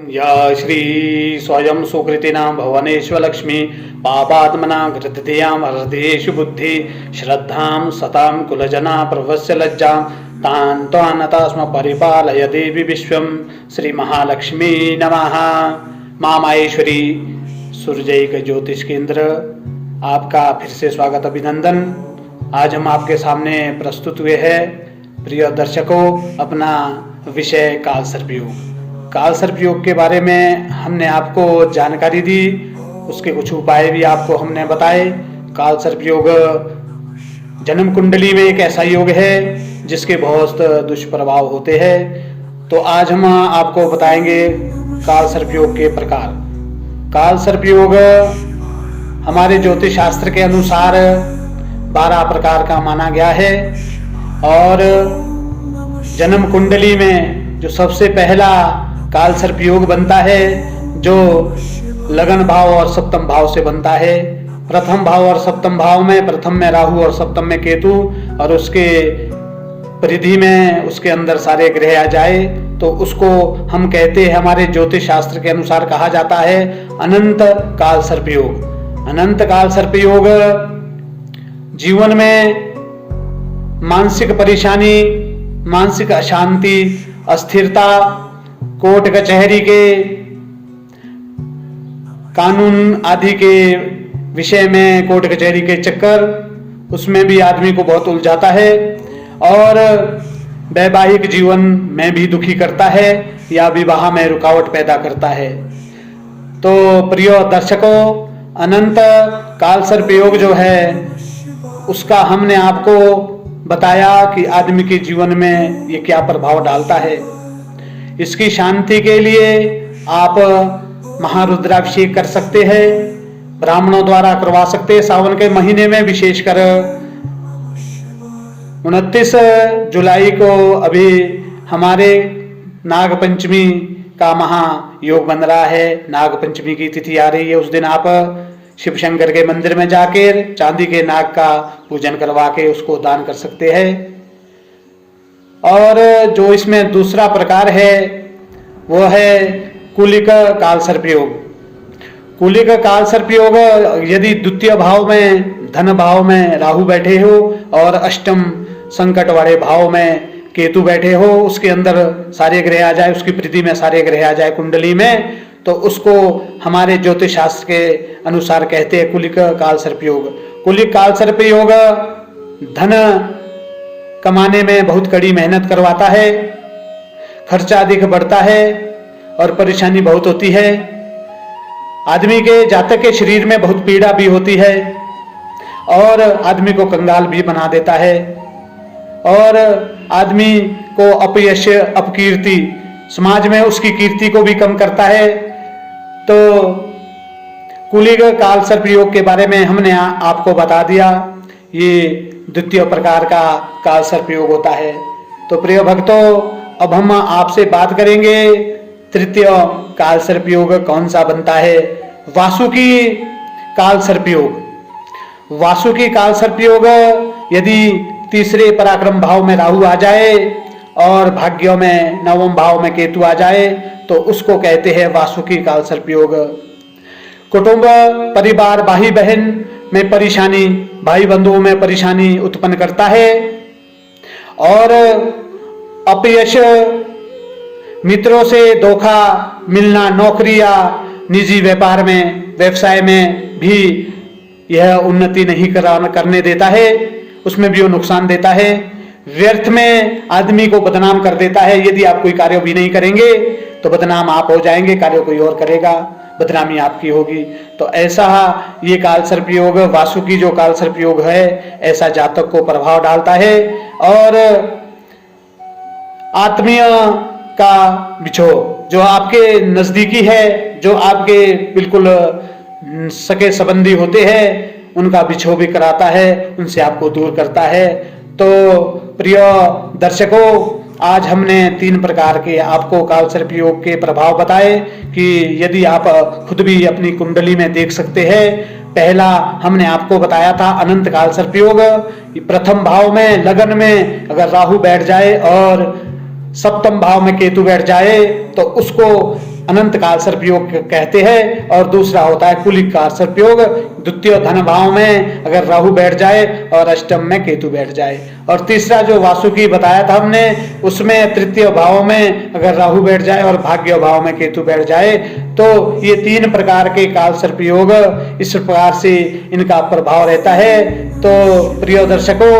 या श्री स्वयं सुकृतिनां भुवनेश्वरलक्ष्मी पापात्मना घृतधियां हृदयेषु बुद्धि श्रद्धां सतां कुलजना प्रभस्य लज्जां तान् त्वान्नता स्म परिपालय देवी विश्वं श्री महालक्ष्मी नमः। माँ माहेश्वरी सूर्यजय ज्योतिष केंद्र, आपका फिर से स्वागत अभिनंदन। आज हम आपके सामने प्रस्तुत हुए हैं प्रिय दर्शकों अपना विषय काल सर्पयोग। काल सर्पयोग के बारे में हमने आपको जानकारी दी, उसके कुछ उपाय भी आपको हमने बताए। काल सर्पयोग जन्म कुंडली में एक ऐसा योग है जिसके बहुत दुष्प्रभाव होते हैं। तो आज हम आपको बताएंगे काल सर्पयोग के प्रकार। काल सर्पयोग हमारे ज्योतिष शास्त्र के अनुसार 12 प्रकार का माना गया है और जन्म कुंडली में जो सबसे पहला काल सर्पयोग बनता है जो लगन भाव और सप्तम भाव से बनता है। प्रथम भाव और सप्तम भाव में, प्रथम में राहु और सप्तम में केतु और उसके परिधि में उसके अंदर सारे ग्रह आ जाए तो उसको हम कहते हैं, हमारे ज्योतिष शास्त्र के अनुसार कहा जाता है अनंत काल सर्पयोग। अनंत काल सर्पयोग जीवन में मानसिक परेशानी, मानसिक अशांति, अस्थिरता, कोर्ट कचहरी के कानून आदि के विषय में, कोर्ट कचहरी के चक्कर, उसमें भी आदमी को बहुत उलझाता है और वैवाहिक जीवन में भी दुखी करता है या विवाह में रुकावट पैदा करता है। तो प्रिय दर्शकों, अनंत काल सर्पयोग जो है उसका हमने आपको बताया कि आदमी के जीवन में ये क्या प्रभाव डालता है। इसकी शांति के लिए आप महारुद्राभिषेक कर सकते हैं, ब्राह्मणों द्वारा करवा सकते हैं। सावन के महीने में विशेषकर 29 जुलाई को अभी हमारे नागपंचमी का महायोग बन रहा है। नागपंचमी की तिथि आ रही है, उस दिन आप शिव शंकर के मंदिर में जाकर चांदी के नाग का पूजन करवा के उसको दान कर सकते हैं। और जो इसमें दूसरा प्रकार है वो है कुलिक काल सर्पयोग। कुलिक काल सर्पयोग यदि द्वितीय भाव में, धन भाव में राहु बैठे हो और अष्टम संकट वाले भाव में केतु बैठे हो, उसके अंदर सारे ग्रह आ जाए, उसकी पृथ्वी में सारे ग्रह आ जाए कुंडली में, तो उसको हमारे ज्योतिष शास्त्र के अनुसार कहते हैं कुलिक काल सर्पयोग। कुलिक काल सर्पयोग धन कमाने में बहुत कड़ी मेहनत करवाता है, खर्चा अधिक बढ़ता है और परेशानी बहुत होती है। आदमी के जातक के शरीर में बहुत पीड़ा भी होती है और आदमी को कंगाल भी बना देता है और आदमी को अपयश, अपकीर्ति, समाज में उसकी कीर्ति को भी कम करता है। तो कुलिक काल सर्पयोग के बारे में हमने आपको बता दिया, ये द्वितीय प्रकार का काल सर्पयोग होता है। तो प्रिय भक्तों, अब हम आपसे बात करेंगे तृतीय काल सर्पयोग कौन सा बनता है। वासुकी काल सर्पयोग। वासुकी काल सर्पयोग यदि तीसरे पराक्रम भाव में राहु आ जाए और भाग्य में नवम भाव में केतु आ जाए तो उसको कहते हैं वासुकी काल सर्पयोग। कुटुंब, परिवार, भाई बहन में परेशानी, भाई बंधुओं में परेशानी उत्पन्न करता है और अपयश, मित्रों से धोखा मिलना, नौकरी या निजी व्यापार में, व्यवसाय में भी यह उन्नति नहीं करने देता है, उसमें भी वो नुकसान देता है। व्यर्थ में आदमी को बदनाम कर देता है। यदि आप कोई कार्य भी नहीं करेंगे तो बदनाम आप हो जाएंगे, कार्य कोई और करेगा, बदनामी आपकी होगी। तो ऐसा ये काल सर्पयोग, वासुकी जो काल सर्पयोग है, ऐसा जातक को प्रभाव डालता है। और आत्मीय का बिछोह, जो आपके नजदीकी है, जो आपके बिल्कुल सगे संबंधी होते हैं, उनका बिछोह भी कराता है, उनसे आपको दूर करता है। तो प्रिय दर्शकों, आज हमने 3 प्रकार के आपको काल सर्पयोग के प्रभाव बताए कि यदि आप खुद भी अपनी कुंडली में देख सकते हैं। पहला हमने आपको बताया था अनंत काल सर्पयोग। प्रथम भाव में, लगन में अगर राहु बैठ जाए और सप्तम भाव में केतु बैठ जाए तो उसको अनंत काल सर्प योग कहते हैं, और दूसरा होता है कुलिक काल सर्प योग। द्वितीय धन भाव में अगर राहु बैठ जाए और अष्टम में केतु बैठ जाए, और तीसरा जो वासुकी बताया था हमने, उसमें तृतीय भाव में अगर राहु बैठ जाए और भाग्य भाव में केतु बैठ जाए, तो ये 3 प्रकार के काल सर्प योग इस प्रकार से इनका प्रभाव रहता है। तो प्रिय दर्शकों,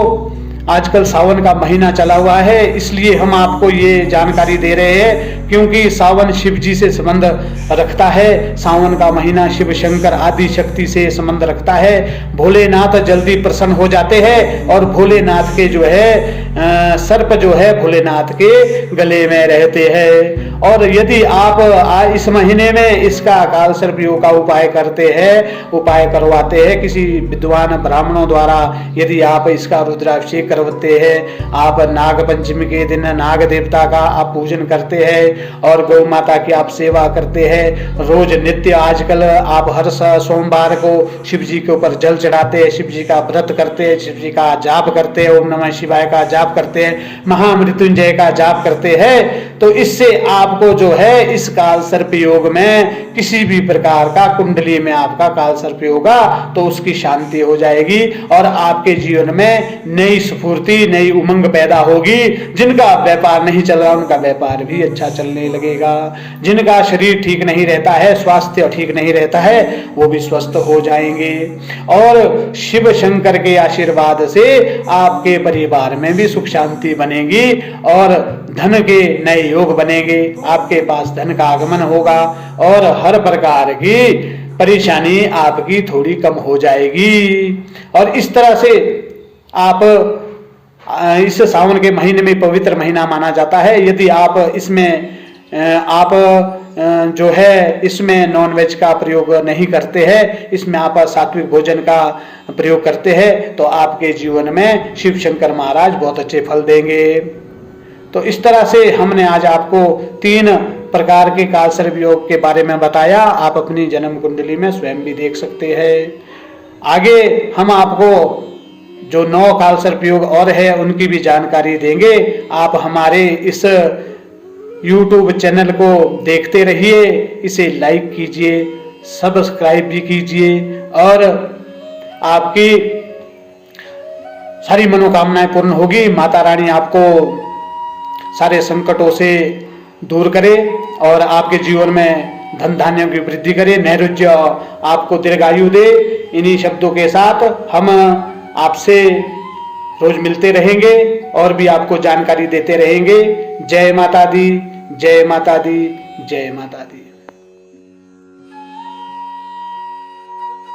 आजकल सावन का महीना चला हुआ है, इसलिए हम आपको ये जानकारी दे रहे हैं, क्योंकि सावन शिव जी से संबंध रखता है। सावन का महीना शिव शंकर आदि शक्ति से संबंध रखता है। भोलेनाथ जल्दी प्रसन्न हो जाते हैं, और भोलेनाथ के जो है सर्प जो है भोलेनाथ के गले में रहते हैं। और यदि आप इस महीने में इसका काल सर्प योग का उपाय करते हैं, उपाय करवाते हैं किसी विद्वान ब्राह्मणों द्वारा, यदि आप इसका रुद्राभिषेक करवाते हैं, आप नाग पंचमी के दिन नाग देवता का आप पूजन करते हैं, और गौ माता की आप सेवा करते हैं, रोज नित्य आजकल आप हर सोमवार को शिव जी के ऊपर जल चढ़ाते हैं, शिव जी का व्रत करते हैं, शिव जी का जाप करते हैं, ओम नमः शिवाय का जाप करते हैं, महामृत्युंजय का जाप करते हैं, तो इससे आपको जो है इस काल सर्प योग में किसी भी प्रकार का कुंडली में आपका काल सर्प होगा तो उसकी शांति हो जाएगी, और आपके जीवन में नई स्फूर्ति, नई उमंग पैदा होगी। जिनका व्यापार नहीं चल रहा उनका व्यापार भी अच्छा चलने लगेगा, जिनका शरीर ठीक नहीं रहता है, स्वास्थ्य ठीक नहीं रहता है, वो भी स्वस्थ हो जाएंगे, और शिव शंकर के आशीर्वाद से आपके परिवार में भी सुख शांति बनेगी, और धन के नए योग बनेंगे, आपके पास धन का आगमन होगा, और हर प्रकार की परेशानी आपकी थोड़ी कम हो जाएगी। और इस तरह से आप इस सावन के महीने में पवित्र महीना माना जाता है। यदि आप इसमें आप जो है इसमें नॉनवेज का प्रयोग नहीं करते हैं, इसमें आप सात्विक भोजन का प्रयोग करते हैं, तो आपके जीवन में शिव शंकर महाराज बहुत अच्छे फल देंगे। तो इस तरह से हमने आज आपको 3 प्रकार के काल सर्प योग के बारे में बताया। आप अपनी जन्म कुंडली में स्वयं भी देख सकते हैं। आगे हम आपको जो 9 काल सर्प योग और है उनकी भी जानकारी देंगे। आप हमारे इस YouTube चैनल को देखते रहिए, इसे लाइक कीजिए, सब्सक्राइब भी कीजिए, और आपकी सारी मनोकामनाएं पूर्ण होगी। माता रानी आपको सारे संकटों से दूर करे और आपके जीवन में धन धान्यों की वृद्धि करे, नैरुज्य आपको दीर्घायु दे। इन्हीं शब्दों के साथ हम आपसे रोज मिलते रहेंगे और भी आपको जानकारी देते रहेंगे। जय माता दी, जय माता दी, जय माता दी।